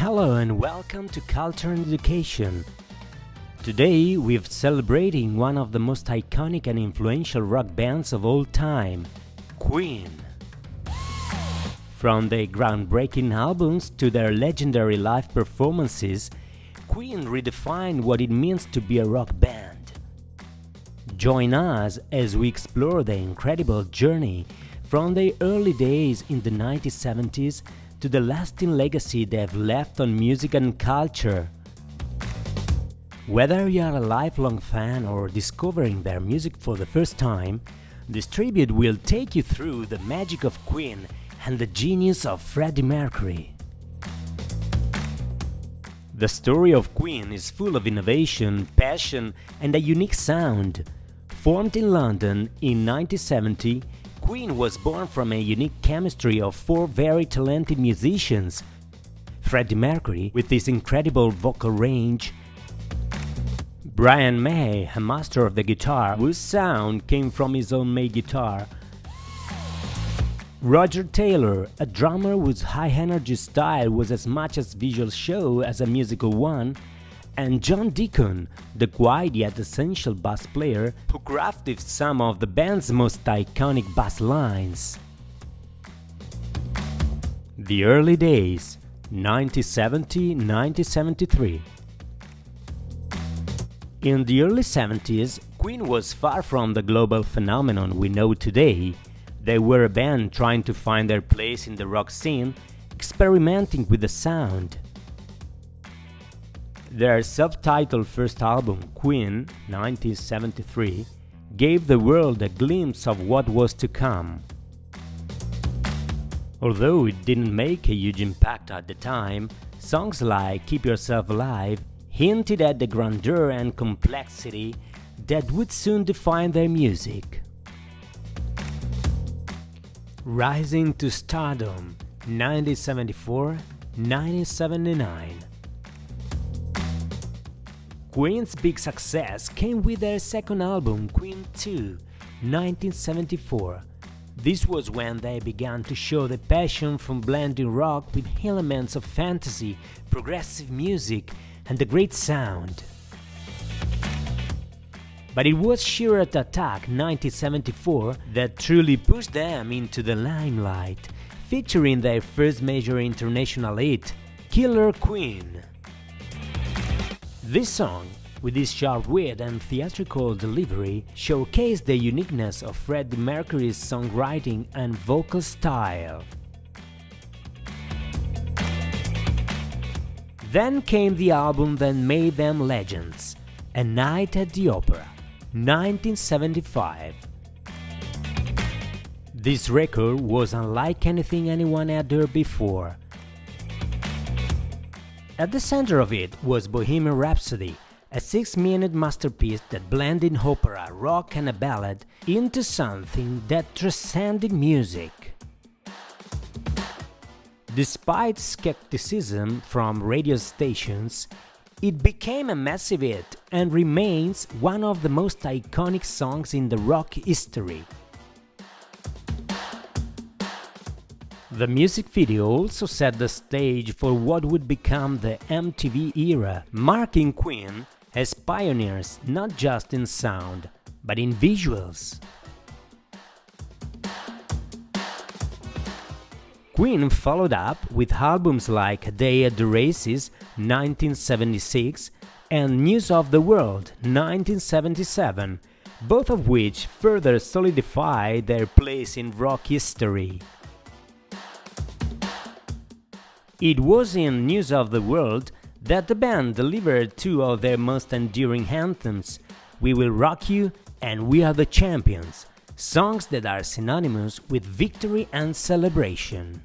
Hello and welcome to Culture and Education. Today we're celebrating one of the most iconic and influential rock bands of all time, Queen. From their groundbreaking albums to their legendary live performances, Queen redefined what it means to be a rock band. Join us as we explore their incredible journey from their early days in the 1970s to the lasting legacy they've left on music and culture. Whether you are a lifelong fan or discovering their music for the first time, this tribute will take you through the magic of Queen and the genius of Freddie Mercury. The story of Queen is full of innovation, passion, and a unique sound. Formed in London in 1970, Queen was born from a unique chemistry of four very talented musicians: Freddie Mercury, with his incredible vocal range; Brian May, a master of the guitar, whose sound came from his own made guitar; Roger Taylor, a drummer whose high-energy style was as much a visual show as a musical one; and John Deacon, the quiet yet essential bass player who crafted some of the band's most iconic bass lines. The early days, 1970–1973. In the early 70s, Queen was far from the global phenomenon we know today. They were a band trying to find their place in the rock scene, experimenting with the sound. Their self-titled first album, Queen, 1973, gave the world a glimpse of what was to come. Although it didn't make a huge impact at the time, songs like Keep Yourself Alive hinted at the grandeur and complexity that would soon define their music. Rising to Stardom, 1974–1979. Queen's big success came with their second album, Queen 2, 1974. This was when they began to show the passion from blending rock with elements of fantasy, progressive music, and a great sound. But it was sheer Attack 1974 that truly pushed them into the limelight, featuring their first major international hit, Killer Queen. This song, with its sharp wit and theatrical delivery, showcased the uniqueness of Freddie Mercury's songwriting and vocal style. Then came the album that made them legends, A Night at the Opera, 1975. This record was unlike anything anyone had heard before. At the center of it was Bohemian Rhapsody, a 6-minute masterpiece that blended opera, rock and a ballad into something that transcended music. Despite skepticism from radio stations, it became a massive hit and remains one of the most iconic songs in the rock history. The music video also set the stage for what would become the MTV era, marking Queen as pioneers not just in sound, but in visuals. Queen followed up with albums like A Day at the Races, 1976, and News of the World, 1977, both of which further solidified their place in rock history. It was in News of the World that the band delivered two of their most enduring anthems, We Will Rock You and We Are the Champions, songs that are synonymous with victory and celebration.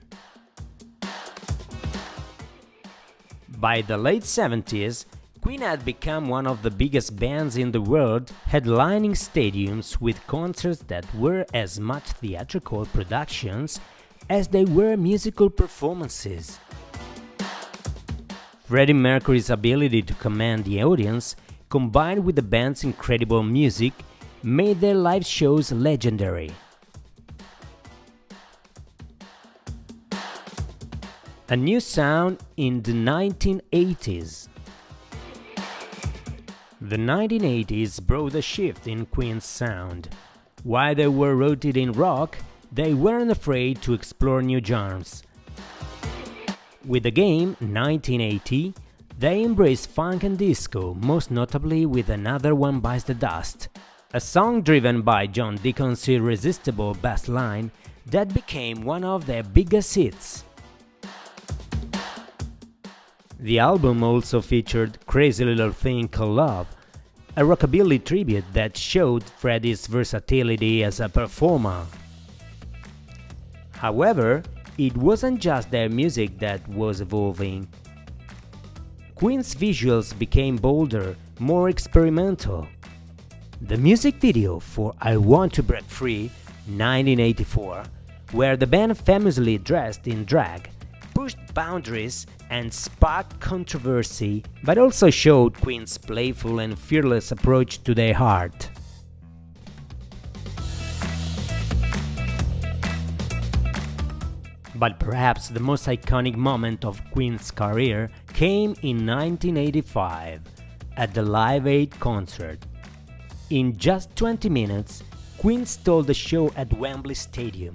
By the late 70s, Queen had become one of the biggest bands in the world, headlining stadiums with concerts that were as much theatrical productions as they were musical performances. Freddie Mercury's ability to command the audience, combined with the band's incredible music, made their live shows legendary. A new sound in the 1980s. The 1980s brought a shift in Queen's sound. While they were rooted in rock, they weren't afraid to explore new genres. With the game 1980, they embraced funk and disco, most notably with Another One Bites the Dust, a song driven by John Deacon's irresistible bass line that became one of their biggest hits. The album also featured Crazy Little Thing Called Love, a rockabilly tribute that showed Freddie's versatility as a performer. However, it wasn't just their music that was evolving. Queen's visuals became bolder, more experimental. The music video for I Want to Break Free, 1984, where the band famously dressed in drag, pushed boundaries and sparked controversy, but also showed Queen's playful and fearless approach to their art. But perhaps the most iconic moment of Queen's career came in 1985, at the Live Aid concert. In just 20 minutes, Queen stole the show at Wembley Stadium.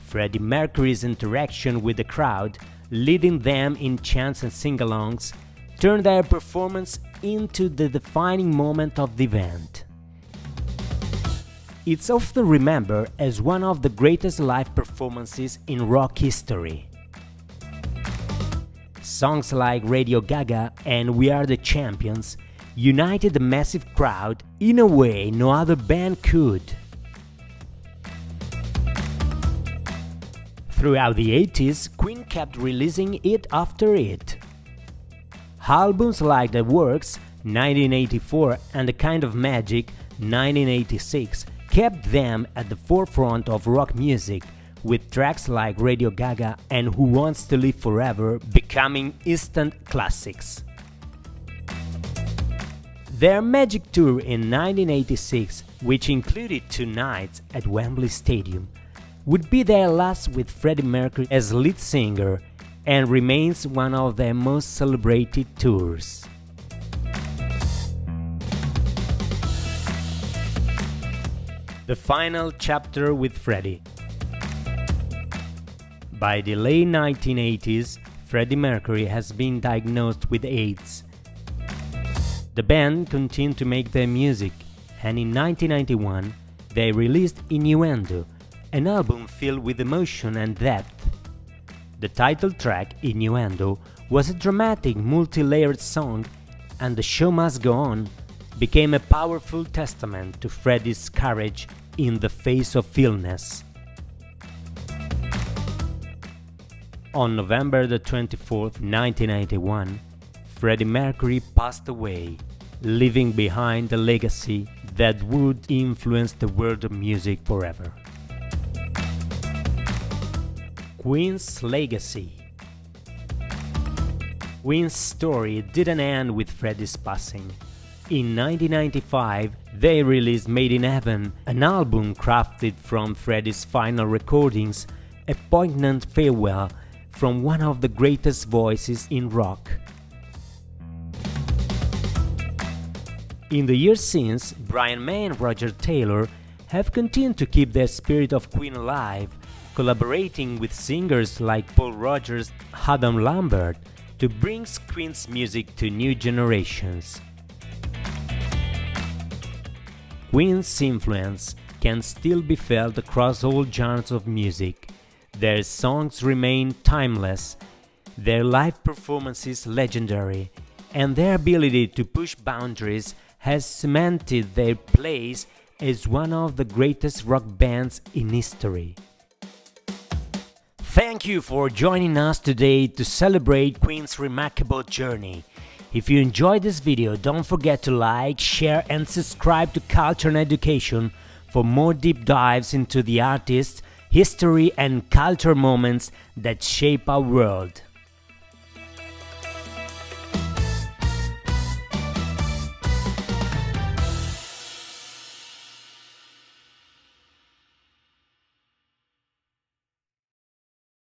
Freddie Mercury's interaction with the crowd, leading them in chants and sing-alongs, turned their performance into the defining moment of the event. It's often remembered as one of the greatest live performances in rock history. Songs like Radio Gaga and We Are the Champions united the massive crowd in a way no other band could. Throughout the 80s, Queen kept releasing it after it. Albums like The Works, 1984, and The Kind of Magic, 1986, kept them at the forefront of rock music, with tracks like Radio Gaga and Who Wants to Live Forever becoming instant classics. Their Magic Tour in 1986, which included 2 nights at Wembley Stadium, would be their last with Freddie Mercury as lead singer and remains one of their most celebrated tours. The final chapter with Freddie. By the late 1980s, Freddie Mercury has been diagnosed with AIDS. The band continued to make their music, and in 1991 they released Innuendo, an album filled with emotion and depth. The title track, Innuendo, was a dramatic, multi-layered song, and The Show Must Go On became a powerful testament to Freddie's courage in the face of illness. On November 24, 1991, Freddie Mercury passed away, leaving behind a legacy that would influence the world of music forever. Queen's legacy. Queen's story didn't end with Freddie's passing. In 1995, they released Made in Heaven, an album crafted from Freddie's final recordings, a poignant farewell from one of the greatest voices in rock. In the years since, Brian May and Roger Taylor have continued to keep their spirit of Queen alive, collaborating with singers like Paul Rodgers, Adam Lambert, to bring Queen's music to new generations. Queen's influence can still be felt across all genres of music. Their songs remain timeless, their live performances legendary, and their ability to push boundaries has cemented their place as one of the greatest rock bands in history. Thank you for joining us today to celebrate Queen's remarkable journey. If you enjoyed this video, don't forget to like, share and subscribe to Culture and Education for more deep dives into the artists, history and culture moments that shape our world.